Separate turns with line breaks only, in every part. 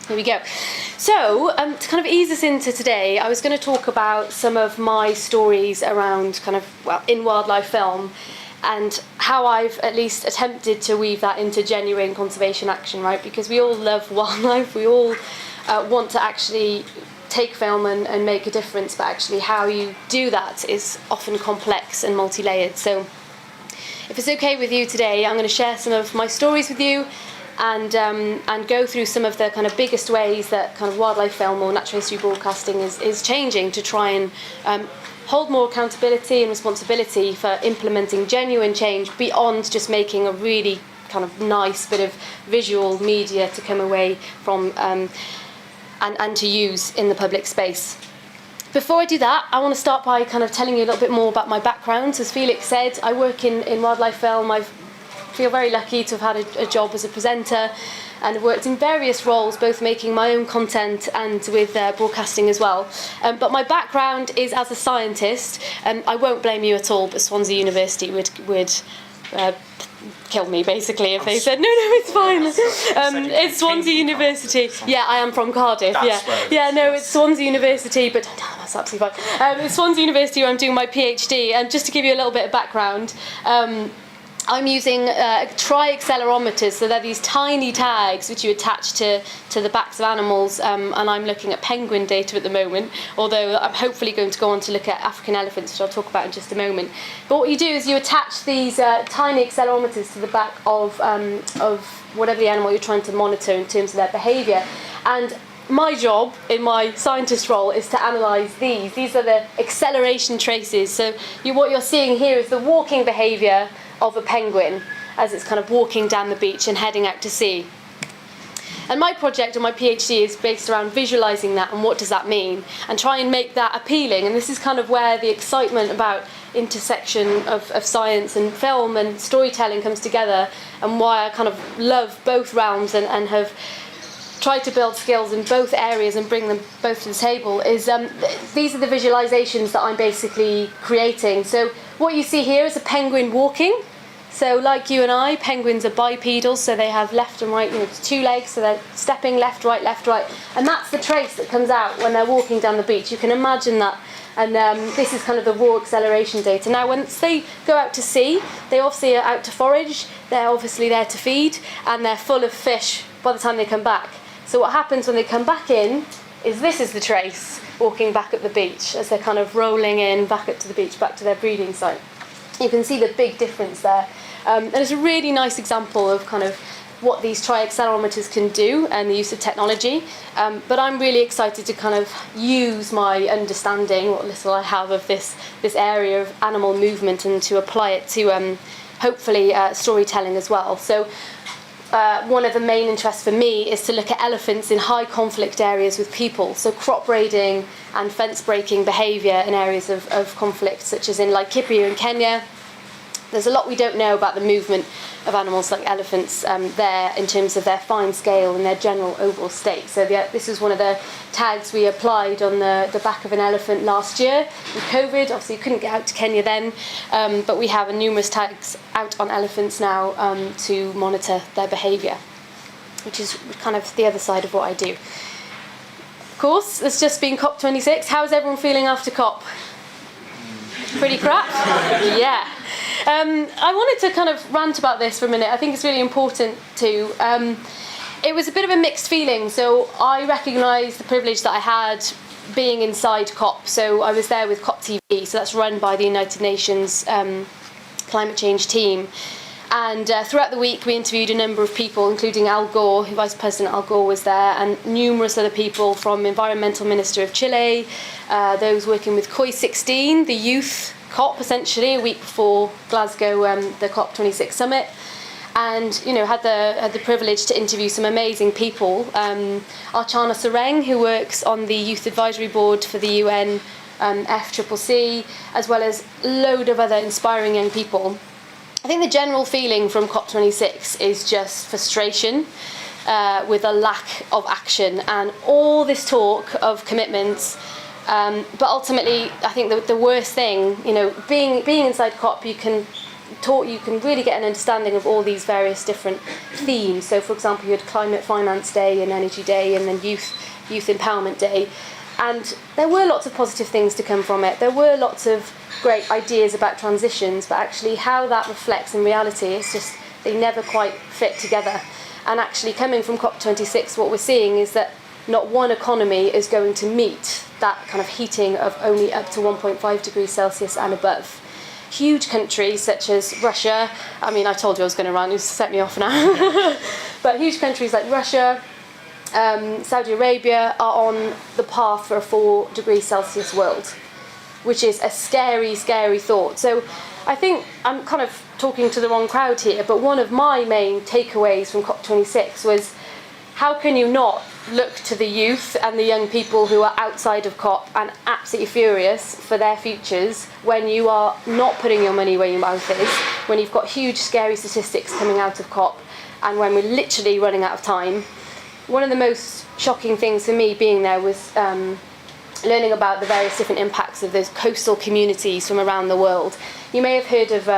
Here we go. So, to kind of ease us into today, I was going to talk about some of my stories around in wildlife film, and how I've at least attempted to weave that into genuine conservation action, right? Because we all love wildlife, we all want to actually take film and make a difference, but actually how you do that is often complex and multi-layered. So if it's okay with you today, I'm going to share some of my stories with you, and go through some of the kind of biggest ways that kind of wildlife film or natural history broadcasting is changing to try and hold more accountability and responsibility for implementing genuine change beyond just making a really kind of nice bit of visual media to come away from and to use in the public space. Before I do that, I want to start by kind of telling you a little bit more about my background. As Felix said, I work in wildlife film. I feel very lucky to have had a job as a presenter, and worked in various roles, both making my own content and with broadcasting as well. But my background is as a scientist. I won't blame you at all, but Swansea University would kill me basically if they said no, it's fine. It's Swansea University. Yeah, I am from Cardiff. It's Swansea University, but that's absolutely fine. It's Swansea University where I'm doing my PhD, and just to give you a little bit of background, I'm using tri-accelerometers, so they're these tiny tags which you attach to the backs of animals, and I'm looking at penguin data at the moment, although I'm hopefully going to go on to look at African elephants, which I'll talk about in just a moment. But what you do is you attach these tiny accelerometers to the back of whatever the animal you're trying to monitor in terms of their behaviour. And my job in my scientist role is to analyse these. These are the acceleration traces. So what you're seeing here is the walking behaviour of a penguin as it's kind of walking down the beach and heading out to sea. And my project or my PhD is based around visualising that and what does that mean, and try and make that appealing. And this is kind of where the excitement about intersection of science and film and storytelling comes together, and why I kind of love both realms and have tried to build skills in both areas and bring them both to the table. Is these are the visualizations that I'm basically creating. So what you see here is a penguin walking. So like you and I, penguins are bipedal, so they have left and right, two legs, so they're stepping left, right, and that's the trace that comes out when they're walking down the beach. You can imagine that. And this is kind of the raw acceleration data. Now, once they go out to sea, they obviously are out to forage, they're obviously there to feed, and they're full of fish by the time they come back. So what happens when they come back in is this is the trace walking back up the beach as they're kind of rolling in back up to the beach, back to their breeding site. You can see the big difference there. And it's a really nice example of kind of what these tri-accelerometers can do and the use of technology. But I'm really excited to kind of use my understanding, what little I have of this area of animal movement, and to apply it to hopefully storytelling as well. So one of the main interests for me is to look at elephants in high conflict areas with people, so crop raiding and fence breaking behaviour in areas of conflict, such as in Laikipia in Kenya. There's a lot we don't know about the movement of animals like elephants there in terms of their fine scale and their general overall state. So this is one of the tags we applied on the back of an elephant last year in COVID. Obviously you couldn't get out to Kenya then, but we have numerous tags out on elephants now to monitor their behaviour, which is kind of the other side of what I do. Of course, it's just been COP26. How's everyone feeling after COP? Pretty crap? Yeah. I wanted to kind of rant about this for a minute. I think it's really important to. It was a bit of a mixed feeling. So I recognise the privilege that I had being inside COP. So I was there with COP TV. So that's run by the United Nations climate change team. And throughout the week, we interviewed a number of people, including Al Gore, Vice President Al Gore was there, and numerous other people from Environmental Minister of Chile, those working with COI 16, the youth COP, essentially, a week before Glasgow, the COP26 summit. And, had the privilege to interview some amazing people. Archana Sareng, who works on the Youth Advisory Board for the UN FCCC, as well as a load of other inspiring young people. I think the general feeling from COP26 is just frustration with a lack of action and all this talk of commitments. But ultimately, I think the worst thing, being inside COP, you can you can really get an understanding of all these various different themes. So, for example, you had Climate Finance Day and Energy Day, and then Youth Empowerment Day. And there were lots of positive things to come from it. There were lots of great ideas about transitions, but actually how that reflects in reality, it's just, they never quite fit together. And actually coming from COP26, what we're seeing is that not one economy is going to meet that kind of heating of only up to 1.5 degrees Celsius and above. Huge countries such as Russia, I mean, I told you I was going to run, you set me off now, but huge countries like Russia, Saudi Arabia are on the path for a 4 degrees Celsius world, which is a scary, scary thought. So I think I'm kind of talking to the wrong crowd here, but one of my main takeaways from COP26 was, how can you not look to the youth and the young people who are outside of COP and absolutely furious for their futures when you are not putting your money where your mouth is, when you've got huge scary statistics coming out of COP, and when we're literally running out of time. One of the most shocking things for me being there was learning about the various different impacts of those coastal communities from around the world. You may have heard of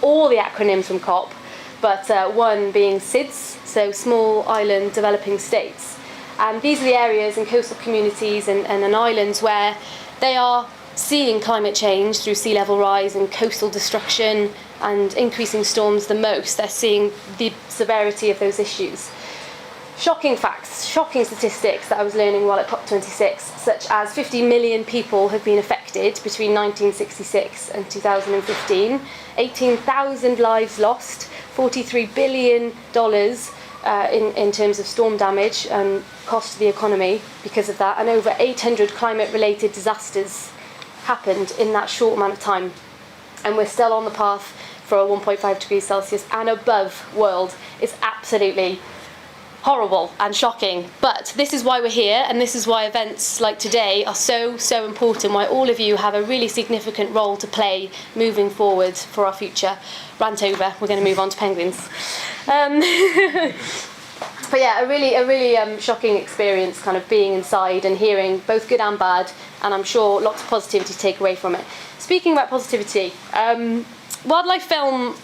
all the acronyms from COP, but one being SIDS, so Small Island Developing States. And these are the areas and coastal communities and islands where they are seeing climate change through sea level rise and coastal destruction and increasing storms the most. They're seeing the severity of those issues. Shocking facts, shocking statistics that I was learning while at COP26, such as 50 million people have been affected between 1966 and 2015, 18,000 lives lost, $43 billion in terms of storm damage and cost to the economy because of that, and over 800 climate-related disasters happened in that short amount of time. And we're still on the path for a 1.5 degrees Celsius and above world. It's absolutely horrible and shocking, but this is why we're here, and this is why events like today are so important, why all of you have a really significant role to play moving forward for our future. Rant over, we're going to move on to penguins. But yeah, a really shocking experience, kind of being inside and hearing both good and bad, and I'm sure lots of positivity to take away from it. Speaking about positivity, wildlife film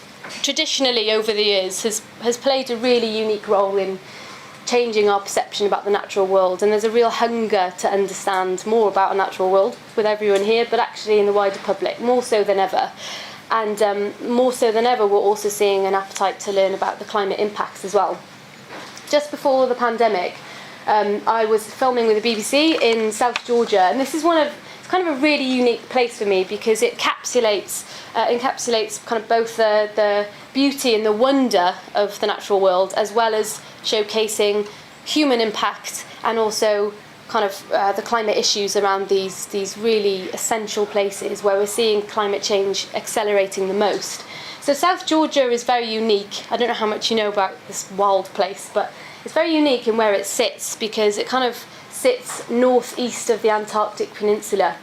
traditionally over the years has played a really unique role in changing our perception about the natural world, and there's a real hunger to understand more about a natural world with everyone here, but actually in the wider public, more so than ever. And more so than ever, we're also seeing an appetite to learn about the climate impacts as well. Just before the pandemic, I was filming with the BBC in South Georgia, and this is it's kind of a really unique place for me because it encapsulates kind of both the beauty and the wonder of the natural world, as well as showcasing human impact and also kind of the climate issues around these really essential places where we're seeing climate change accelerating the most. So South Georgia is very unique. I don't know how much you know about this wild place, but it's very unique in where it sits because it kind of sits northeast of the Antarctic Peninsula.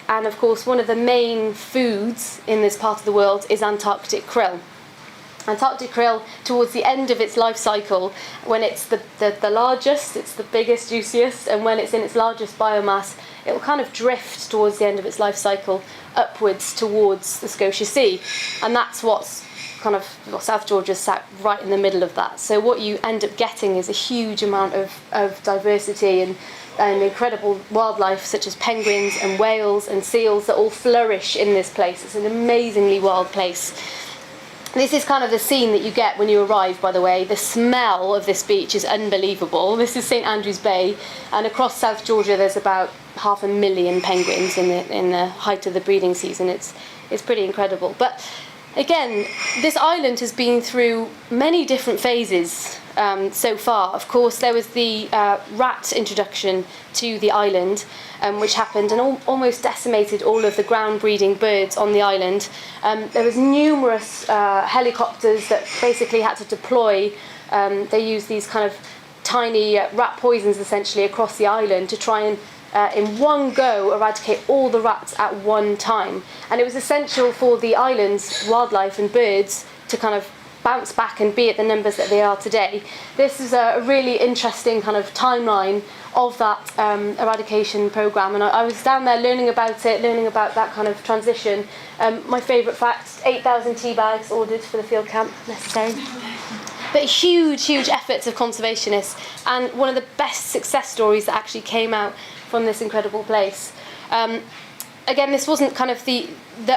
And of course, one of the main foods in this part of the world is Antarctic krill. Antarctic krill, towards the end of its life cycle, when it's the largest, it's the biggest, juiciest, and when it's in its largest biomass, it will kind of drift towards the end of its life cycle upwards towards the Scotia Sea. And that's what's kind of, South Georgia sat right in the middle of that. So what you end up getting is a huge amount of diversity and incredible wildlife such as penguins and whales and seals that all flourish in this place. It's an amazingly wild place. This is kind of the scene that you get when you arrive, by the way. The smell of this beach is unbelievable. This is St Andrews Bay, and across South Georgia there's about 500,000 penguins in the height of the breeding season. It's pretty incredible. But again, this island has been through many different phases so far. Of course, there was the rat introduction to the island, which happened and almost decimated all of the ground breeding birds on the island. There was numerous helicopters that basically had to deploy. They used these kind of tiny rat poisons essentially across the island to try and in one go eradicate all the rats at one time. And it was essential for the island's wildlife and birds to kind of bounce back and be at the numbers that they are today. This is a really interesting kind of timeline of that eradication programme, and I was down there learning about it, learning about that kind of transition. My favourite fact, 8,000 tea bags ordered for the field camp, necessary. But huge efforts of conservationists, and one of the best success stories that actually came out from this incredible place. Again, this wasn't kind of the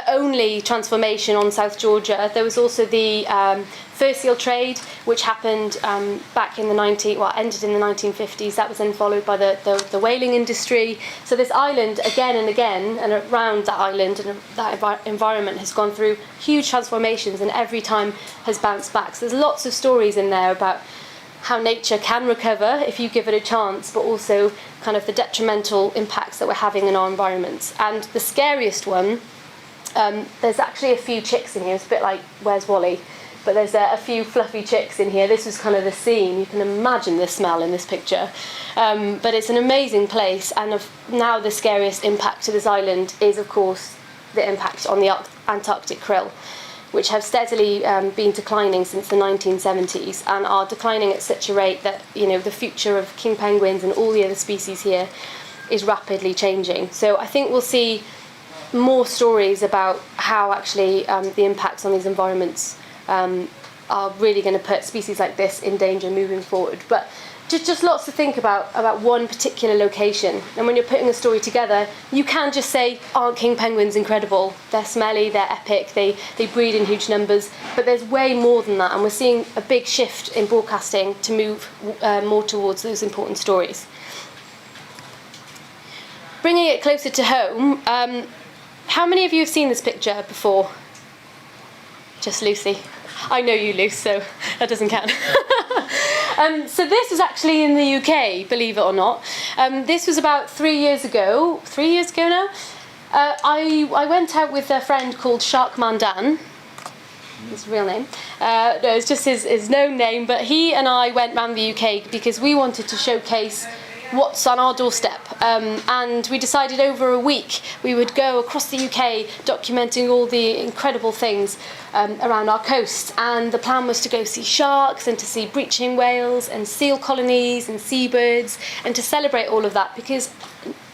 only transformation on South Georgia. There was also the fur seal trade, which happened back in the ended in the 1950s. That was then followed by the whaling industry. So this island, again and again, and around that island and that environment has gone through huge transformations, and every time has bounced back. So there's lots of stories in there about how nature can recover if you give it a chance, but also kind of the detrimental impacts that we're having in our environments. And the scariest one, there's actually a few chicks in here. It's a bit like Where's Wally? But there's a few fluffy chicks in here. This was kind of the scene. You can imagine the smell in this picture. But it's an amazing place, and now the scariest impact to this island is, of course, the impact on the Antarctic krill, which have steadily been declining since the 1970s, and are declining at such a rate that, you know, the future of king penguins and all the other species here is rapidly changing. So I think we'll see more stories about how actually the impacts on these environments are really going to put species like this in danger moving forward. But just lots to think about one particular location. And when you're putting a story together, you can just say, aren't king penguins incredible? They're smelly, they're epic, they breed in huge numbers. But there's way more than that, and we're seeing a big shift in broadcasting to move more towards those important stories. Bringing it closer to home, how many of you have seen this picture before? Just Lucy. I know you, Luce, so that doesn't count. So this was actually in the UK, believe it or not. This was about 3 years ago. 3 years ago now. I went out with a friend called Sharkman Dan. His real name. No, it's just his known name. But he and I went around the UK because we wanted to showcase what's on our doorstep, and we decided over a week we would go across the UK documenting all the incredible things around our coast. And the plan was to go see sharks and to see breaching whales and seal colonies and seabirds, and to celebrate all of that, because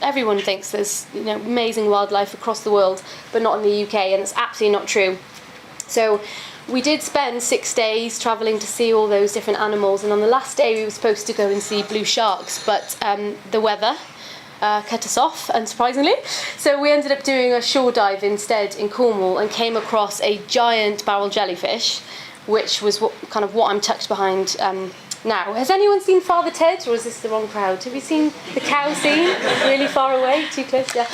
everyone thinks there's, you know, amazing wildlife across the world but not in the UK, and it's absolutely not true. So we did spend 6 days travelling to see all those different animals, and on the last day we were supposed to go and see blue sharks, but the weather cut us off, unsurprisingly. So we ended up doing a shore dive instead in Cornwall, and came across a giant barrel jellyfish, which was what I'm tucked behind now. Has anyone seen Father Ted, or is this the wrong crowd? Have you seen the cow scene? Really far away, too close, yeah.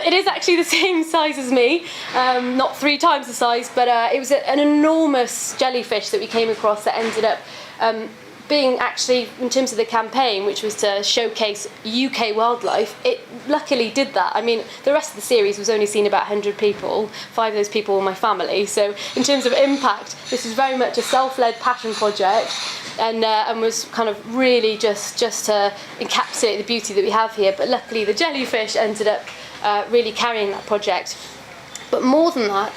It is actually the same size as me, not 3 times the size, but it was an enormous jellyfish that we came across that ended up being, actually, in terms of the campaign, which was to showcase UK wildlife, it luckily did that. I mean, the rest of the series was only seen about 100 people. 5 of those people were my family. So in terms of impact, this is very much a self-led passion project, and was kind of really just to encapsulate the beauty that we have here. But luckily the jellyfish ended up really carrying that project. But more than that,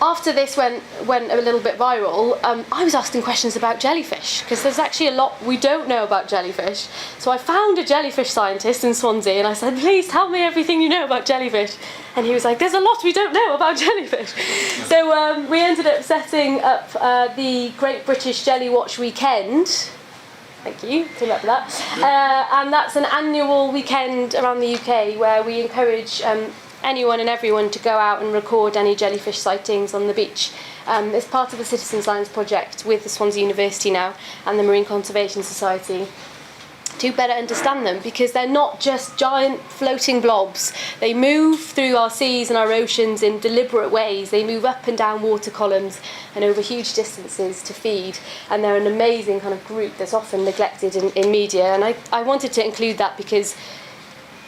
after this went a little bit viral, I was asking questions about jellyfish, because there's actually a lot we don't know about jellyfish. So I found a jellyfish scientist in Swansea, and I said, please tell me everything you know about jellyfish. And he was like, there's a lot we don't know about jellyfish. So we ended up setting up the Great British Jelly Watch Weekend. Thank you, came up with that. And that's an annual weekend around the UK where we encourage anyone and everyone to go out and record any jellyfish sightings on the beach. It's part of a citizen science project with the Swansea University now and the Marine Conservation Society to better understand them, because they're not just giant floating blobs. They move through our seas and our oceans in deliberate ways. They move up and down water columns and over huge distances to feed, and they're an amazing kind of group that's often neglected in media. And I wanted to include that because,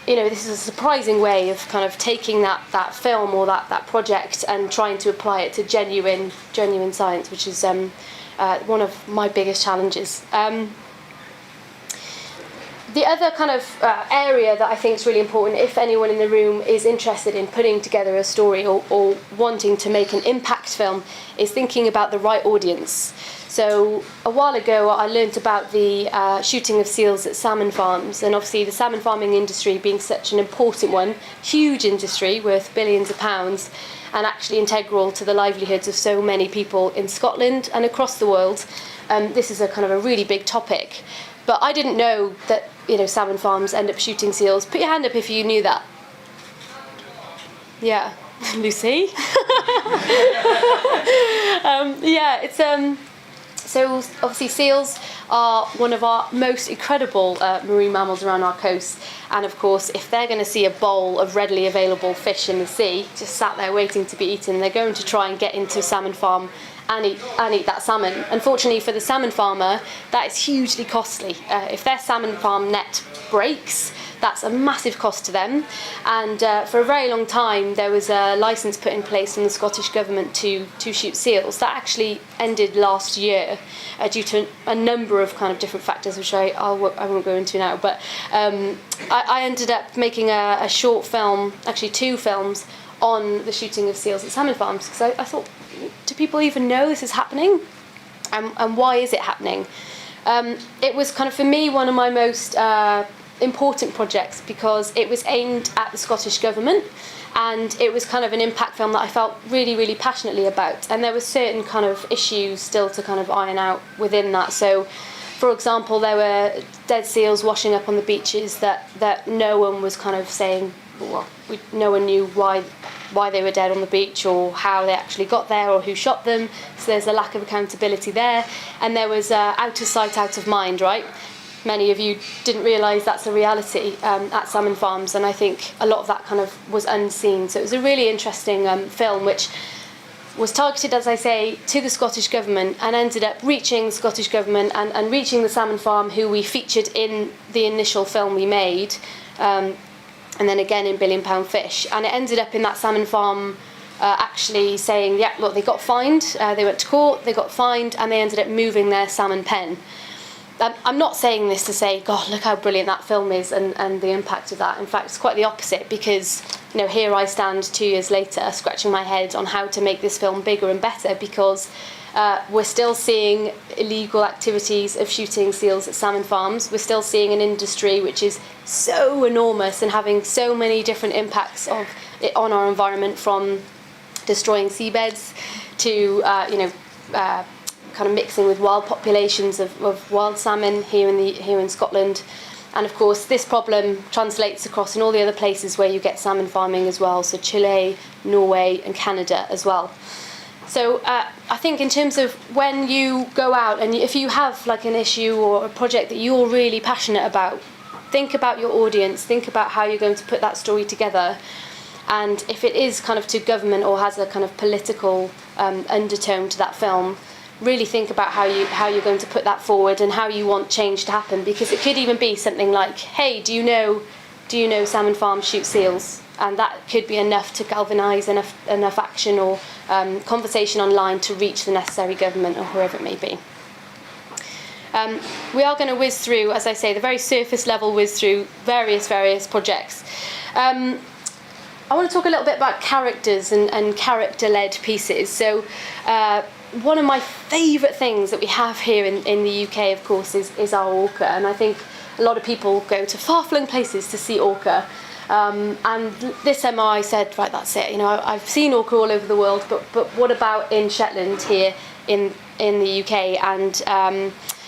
you know, this is a surprising way of kind of taking that film or that project and trying to apply it to genuine science, which is one of my biggest challenges. The other kind of area that I think is really important, if anyone in the room is interested in putting together a story or wanting to make an impact film, is thinking about the right audience. So a while ago I learnt about the shooting of seals at salmon farms, and obviously the salmon farming industry being such an important one, huge industry worth billions of pounds, and actually integral to the livelihoods of so many people in Scotland and across the world. This is a kind of a really big topic. But I didn't know that, salmon farms end up shooting seals. Put your hand up if you knew that. Yeah, Lucy. So obviously seals are one of our most incredible marine mammals around our coast. And of course, if they're going to see a bowl of readily available fish in the sea, just sat there waiting to be eaten, they're going to try and get into a salmon farm and eat that salmon. Unfortunately for the salmon farmer, that is hugely costly. If their salmon farm net breaks, that's a massive cost to them. And for a very long time, there was a licence put in place from the Scottish Government to shoot seals. That actually ended last year due to a number of kind of different factors, which I won't go into now. But I ended up making a short film, actually 2 films, on the shooting of seals at salmon farms, because I thought, do people even know this is happening? And why is it happening? It was kind of, for me, one of my most important projects, because it was aimed at the Scottish Government, and it was kind of an impact film that I felt really, really passionately about. And there were certain kind of issues still to kind of iron out within that. So, for example, there were dead seals washing up on the beaches that no one was kind of saying, well, no one knew why they were dead on the beach, or how they actually got there, or who shot them. So there's a lack of accountability there. And there was out of sight, out of mind, right? Many of you didn't realise that's a reality at salmon farms, and I think a lot of that kind of was unseen. So it was a really interesting film, which was targeted, as I say, to the Scottish Government, and ended up reaching the Scottish Government and reaching the salmon farm, who we featured in the initial film we made, and then again in Billion Pound Fish. And it ended up in that salmon farm actually saying, yeah, look, they got fined, they went to court, they got fined, and they ended up moving their salmon pen. I'm not saying this to say, God, look how brilliant that film is and the impact of that. In fact, it's quite the opposite, because here I stand 2 years later scratching my head on how to make this film bigger and better, because we're still seeing illegal activities of shooting seals at salmon farms. We're still seeing an industry which is so enormous and having so many different impacts of it on our environment, from destroying seabeds to kind of mixing with wild populations of wild salmon here in Scotland. And of course this problem translates across in all the other places where you get salmon farming as well, so Chile, Norway and Canada as well. So I think in terms of when you go out, and if you have like an issue or a project that you're really passionate about, think about your audience, think about how you're going to put that story together. And if it is kind of to government or has a kind of political undertone to that film, really think about how you're going to put that forward and how you want change to happen, because it could even be something like, hey, do you know salmon farms shoot seals? And that could be enough to galvanise enough action or conversation online to reach the necessary government or whoever it may be. We are going to whiz through, as I say, the very surface level whiz through various projects. I want to talk a little bit about characters and character-led pieces. So one of my favourite things that we have here in the UK, of course, is our orca. And I think a lot of people go to far-flung places to see orca. And this summer I said, right, that's it. I've seen orca all over the world, but what about in Shetland here in the UK? And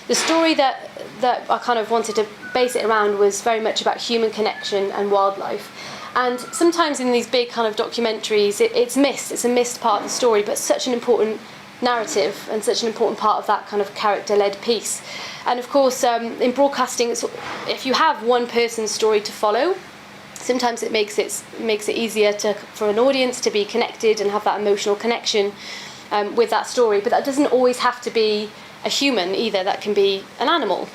the story that I kind of wanted to base it around was very much about human connection and wildlife. And sometimes in these big kind of documentaries, it's missed. It's a missed part of the story, but such an important narrative and such an important part of that kind of character-led piece. And of course, in broadcasting, if you have one person's story to follow, sometimes it makes it easier for an audience to be connected and have that emotional connection with that story. But that doesn't always have to be a human either. That can be an animal.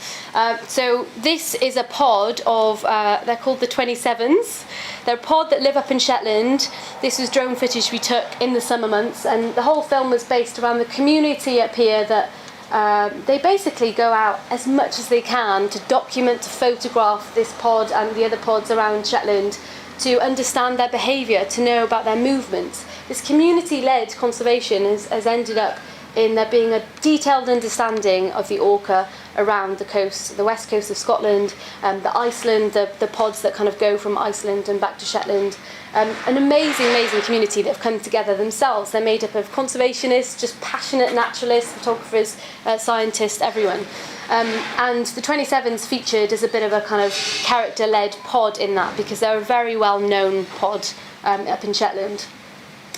So this is a pod of, they're called the 27s. They're a pod that live up in Shetland. This was drone footage we took in the summer months, and the whole film was based around the community up here that they basically go out as much as they can to document, to photograph this pod and the other pods around Shetland, to understand their behaviour, to know about their movements. This community-led conservation has ended up in there being a detailed understanding of the orca around the coast, the west coast of Scotland, the Iceland, the pods that kind of go from Iceland and back to Shetland. An amazing community that have come together themselves. They're made up of conservationists, just passionate naturalists, photographers, scientists, everyone. And the 27's featured as a bit of a kind of character-led pod in that, because they're a very well-known pod up in Shetland.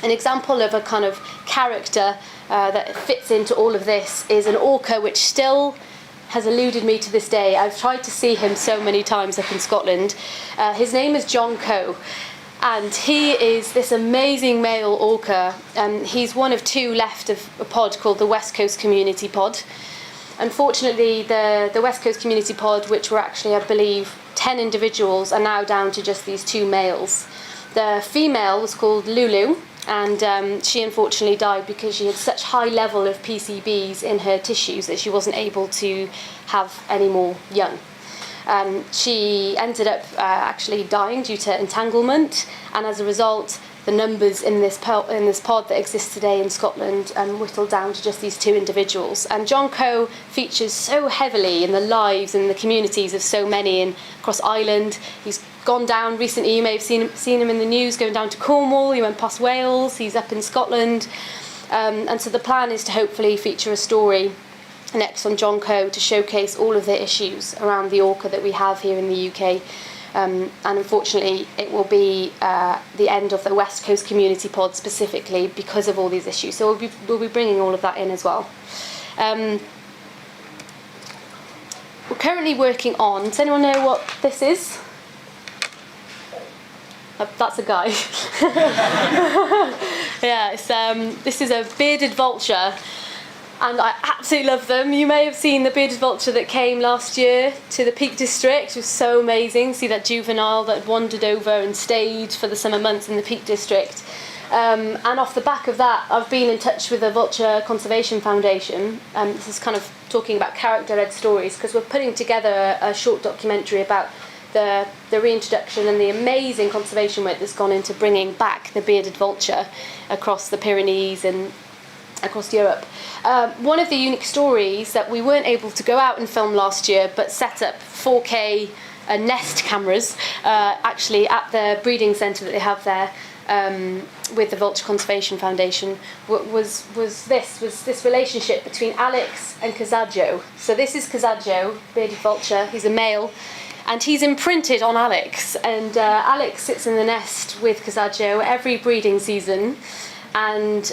An example of a kind of character that fits into all of this is an orca which still has eluded me to this day. I've tried to see him so many times up in Scotland. His name is John Coe, and he is this amazing male orca. He's one of two left of a pod called the West Coast Community Pod. Unfortunately, the West Coast Community Pod, which were actually, I believe, 10 individuals, are now down to just these two males. The female was called Lulu, and she unfortunately died because she had such high level of PCBs in her tissues that she wasn't able to have any more young. She ended up actually dying due to entanglement, and as a result, the numbers in this pod that exists today in Scotland whittled down to just these two individuals. And John Coe features so heavily in the lives and the communities of so many across Ireland. He's gone down recently, you may have seen him in the news, going down to Cornwall. He went past Wales, he's up in Scotland. And so the plan is to hopefully feature a story next on John Coe to showcase all of the issues around the orca that we have here in the UK. And unfortunately, it will be the end of the West Coast Community Pod specifically because of all these issues. So we'll be bringing all of that in as well. We're currently working on. Does anyone know what this is? That's a guy. Yeah, this is a bearded vulture. And I absolutely love them. You may have seen the bearded vulture that came last year to the Peak District. It was so amazing. See that juvenile that wandered over and stayed for the summer months in the Peak District. And off the back of that, I've been in touch with the Vulture Conservation Foundation. This is kind of talking about character-led stories, because we're putting together a short documentary about the reintroduction and the amazing conservation work that's gone into bringing back the bearded vulture across the Pyrenees and across Europe. One of the unique stories that we weren't able to go out and film last year, but set up 4K Nest cameras actually at the breeding centre that they have there with the Vulture Conservation Foundation, was this relationship between Alex and Casaggio. So this is Casaggio, bearded vulture. He's a male, and he's imprinted on Alex. And Alex sits in the nest with Casaggio every breeding season. And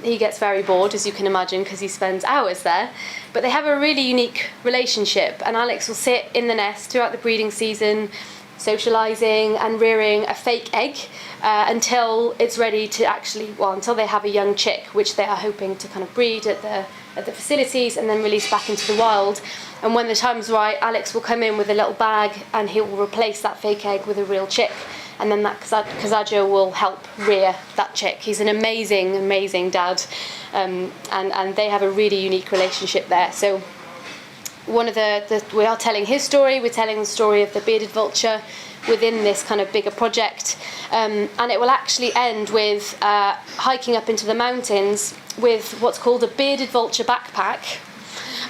he gets very bored, as you can imagine, because he spends hours there. But they have a really unique relationship, and Alex will sit in the nest throughout the breeding season, socialising and rearing a fake egg until it's ready to until they have a young chick, which they are hoping to kind of breed at the facilities and then release back into the wild. And when the time's right, Alex will come in with a little bag and he will replace that fake egg with a real chick. And then that Casaggio will help rear that chick. He's an amazing dad, and they have a really unique relationship there. So one of we are telling his story. We're telling the story of the bearded vulture within this kind of bigger project, and it will actually end with hiking up into the mountains with what's called a bearded vulture backpack.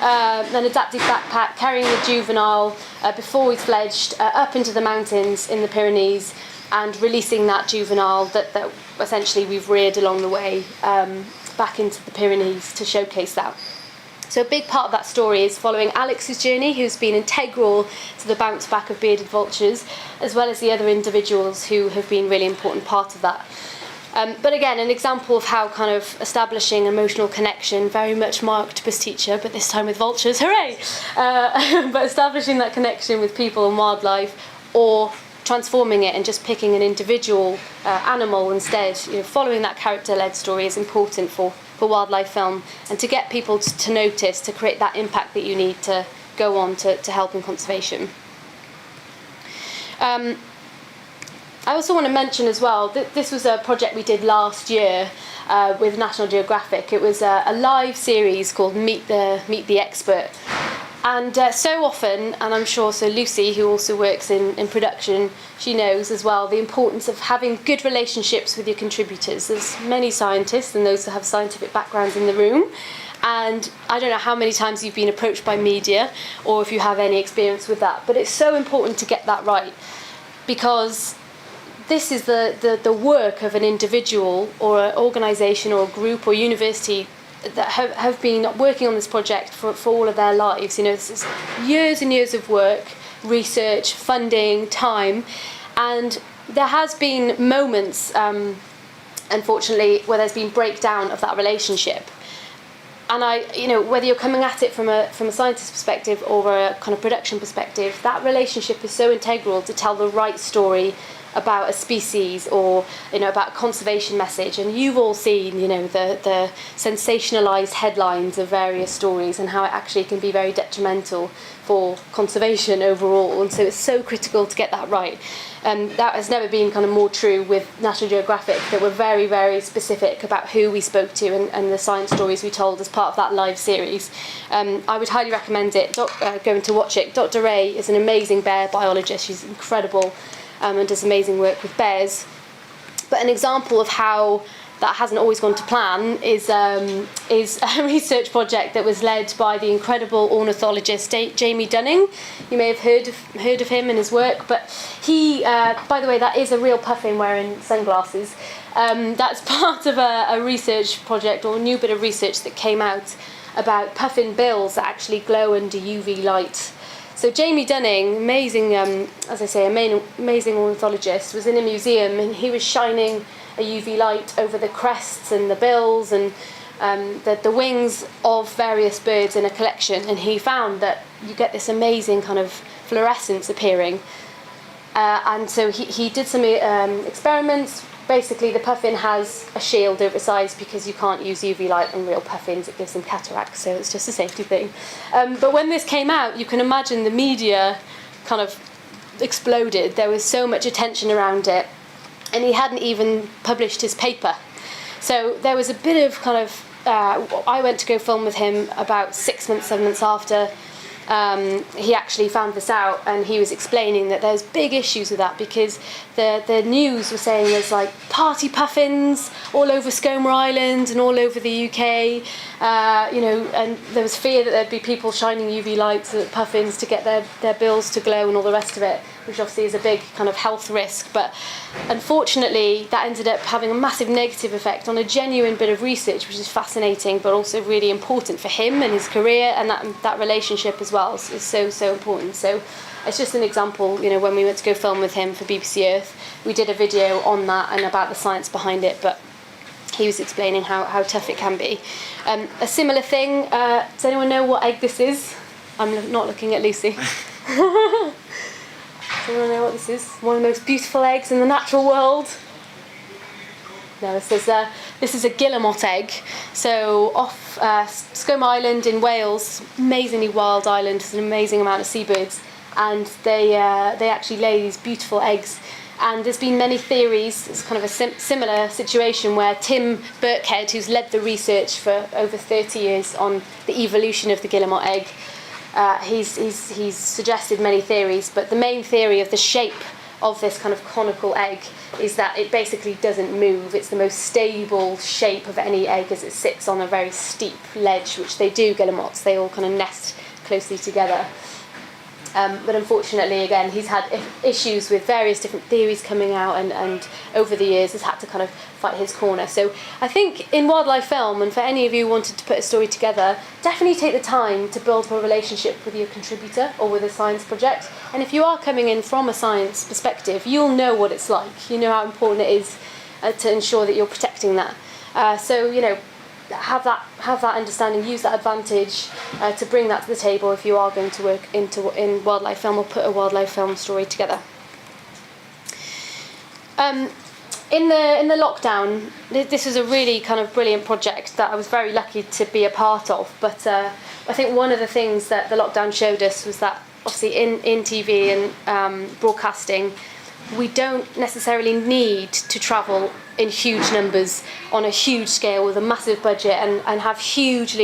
An adapted backpack carrying the juvenile before he's fledged up into the mountains in the Pyrenees, and releasing that juvenile that essentially we've reared along the way back into the Pyrenees to showcase that. So a big part of that story is following Alex's journey, who's been integral to the bounce back of bearded vultures, as well as the other individuals who have been really important part of that. But again, an example of how kind of establishing emotional connection, very much my octopus teacher, but this time with vultures, hooray! But establishing that connection with people and wildlife, or transforming it and just picking an individual animal instead, following that character-led story is important for wildlife film, and to get people to notice, to create that impact that you need to go on to help in conservation. I also want to mention as well that this was a project we did last year, with National Geographic. It was a live series called Meet the Expert. And so often, and I'm sure so Lucy, who also works in production, she knows as well the importance of having good relationships with your contributors. There's many scientists and those who have scientific backgrounds in the room. And I don't know how many times you've been approached by media or if you have any experience with that. But it's so important to get that right, because this is the work of an individual or an organisation or a group or university that have been working on this project for all of their lives. This is years and years of work, research, funding, time, and there has been moments, unfortunately, where there's been breakdown of that relationship. And whether you're coming at it from a scientist perspective or a kind of production perspective, that relationship is so integral to tell the right story about a species or about a conservation message. And you've all seen the sensationalized headlines of various stories and how it actually can be very detrimental for conservation overall, and so it's so critical to get that right. That has never been kind of more true with National Geographic, that we're very, very specific about who we spoke to and the science stories we told as part of that live series. I would highly recommend it, going to watch it. Dr. Ray is an amazing bear biologist. She's incredible and does amazing work with bears. But an example of how that hasn't always gone to plan is a research project that was led by the incredible ornithologist Jamie Dunning. You may have heard of him and his work, but he, by the way, that is a real puffin wearing sunglasses. That's part of a research project or a new bit of research that came out about puffin bills that actually glow under UV light. So Jamie Dunning, amazing, as I say, amazing ornithologist, was in a museum and he was shining a UV light over the crests and the bills and the wings of various birds in a collection, and he found that you get this amazing kind of fluorescence appearing. And so he did some experiments. Basically, the puffin has a shield over its eyes because you can't use UV light on real puffins. It gives them cataracts, so it's just a safety thing. But when this came out, you can imagine the media kind of exploded. There was so much attention around it, and he hadn't even published his paper. So there was a bit of kind of... I went to go film with him about 6 months, 7 months after he actually found this out, and he was explaining that there's big issues with that because the news was saying there's like party puffins all over Skomer Island and all over the UK, and there was fear that there'd be people shining UV lights at puffins to get their bills to glow and all the rest of it, which obviously is a big kind of health risk. But unfortunately that ended up having a massive negative effect on a genuine bit of research, which is fascinating but also really important for him and his career, and that relationship as well is so important. So it's just an example, when we went to go film with him for BBC Earth, we did a video on that and about the science behind it, but he was explaining how tough it can be. A similar thing, does anyone know what egg this is? I'm not looking at Lucy. Does anyone know what this is? One of the most beautiful eggs in the natural world. No, this is a guillemot egg. So off Skomer Island in Wales, amazingly wild island, there's an amazing amount of seabirds, and they actually lay these beautiful eggs. And there's been many theories. It's kind of a similar situation where Tim Birkhead, who's led the research for over 30 years on the evolution of the guillemot egg, he's suggested many theories, but the main theory of the shape of this kind of conical egg is that it basically doesn't move. It's the most stable shape of any egg as it sits on a very steep ledge, which they do, guillemots. They all kind of nest closely together. But unfortunately, again, he's had issues with various different theories coming out, and over the years has had to kind of fight his corner. So I think in wildlife film, and for any of you who wanted to put a story together, definitely take the time to build a relationship with your contributor or with a science project. And if you are coming in from a science perspective, you'll know what it's like. You know how important it is to ensure that you're protecting that. So, have that understanding, use that advantage to bring that to the table if you are going to work in wildlife film or put a wildlife film story together. In the lockdown, this was a really kind of brilliant project that I was very lucky to be a part of, but I think one of the things that the lockdown showed us was that obviously in TV and broadcasting, we don't necessarily need to travel in huge numbers on a huge scale with a massive budget and have huge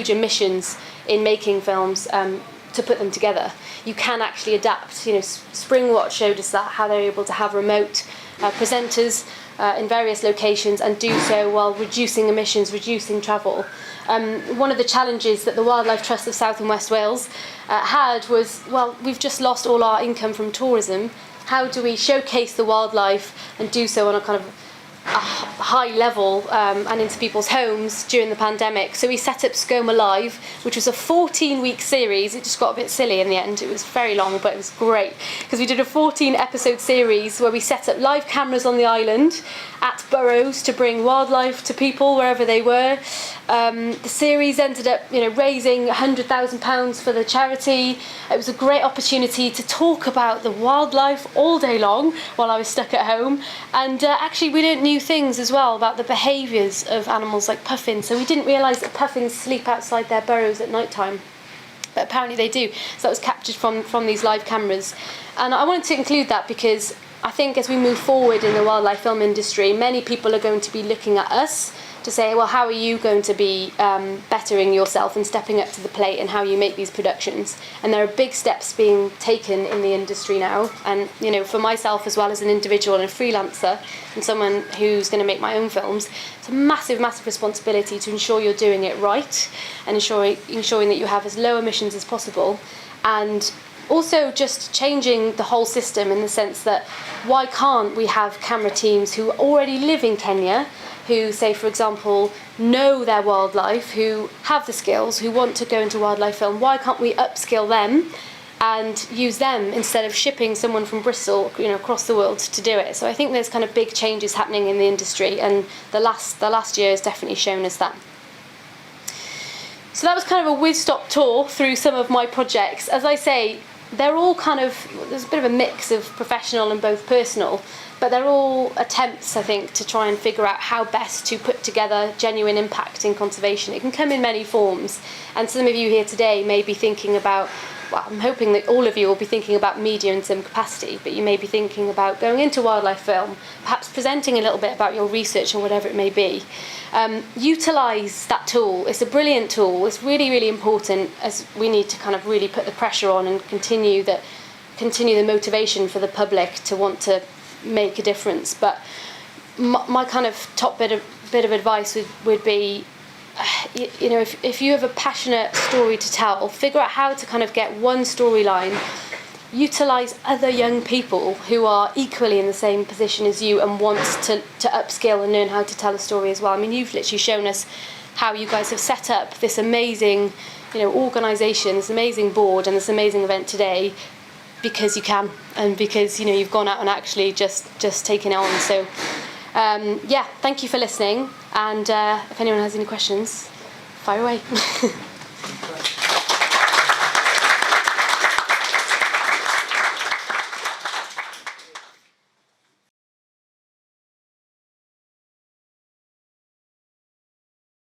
emissions in making films to put them together. You can actually adapt. You know, Springwatch showed us that, how they're able to have remote presenters in various locations and do so while reducing emissions, reducing travel. One of the challenges that the Wildlife Trust of South and West Wales had was, well, we've just lost all our income from tourism. How do we showcase the wildlife and do so on a kind of a high level and into people's homes during the pandemic? So we set up Scoma Live, which was a 14-week series. It just got a bit silly in the end. It was very long, but it was great because we did a 14-episode series where we set up live cameras on the island at burrows to bring wildlife to people wherever they were. The series ended up, raising £100,000 for the charity. It was a great opportunity to talk about the wildlife all day long while I was stuck at home. And actually, we learnt new things as well about the behaviours of animals like puffins. So we didn't realise that puffins sleep outside their burrows at night time, but apparently they do. So that was captured from these live cameras. And I wanted to include that because I think as we move forward in the wildlife film industry, many people are going to be looking at us to say, well, how are you going to be bettering yourself and stepping up to the plate and how you make these productions? And there are big steps being taken in the industry now. And, for myself as well as an individual and a freelancer and someone who's going to make my own films, it's a massive, massive responsibility to ensure you're doing it right and ensuring that you have as low emissions as possible. And also just changing the whole system in the sense that why can't we have camera teams who already live in Kenya, who, say, for example, know their wildlife, who have the skills, who want to go into wildlife film? Why can't we upskill them and use them instead of shipping someone from Bristol, across the world to do it? So I think there's kind of big changes happening in the industry, and the last year has definitely shown us that. So that was kind of a whiz-stop tour through some of my projects. As I say, they're all there's a bit of a mix of professional and both personal, but they're all attempts, I think, to try and figure out how best to put together genuine impact in conservation. It can come in many forms, and some of you here today may be thinking about, well, I'm hoping that all of you will be thinking about media in some capacity, but you may be thinking about going into wildlife film, perhaps presenting a little bit about your research or whatever it may be. Utilise that tool. It's a brilliant tool. It's really, really important, as we need to kind of really put the pressure on and continue the motivation for the public to want to make a difference. But my kind of top bit of advice would be, if you have a passionate story to tell, figure out how to kind of get one storyline, utilise other young people who are equally in the same position as you and want to upskill and learn how to tell a story as well. I mean, you've literally shown us how you guys have set up this amazing, organisation, this amazing board and this amazing event today because you can, and because you've gone out and actually just taken it on. So thank you for listening, and if anyone has any questions, fire away.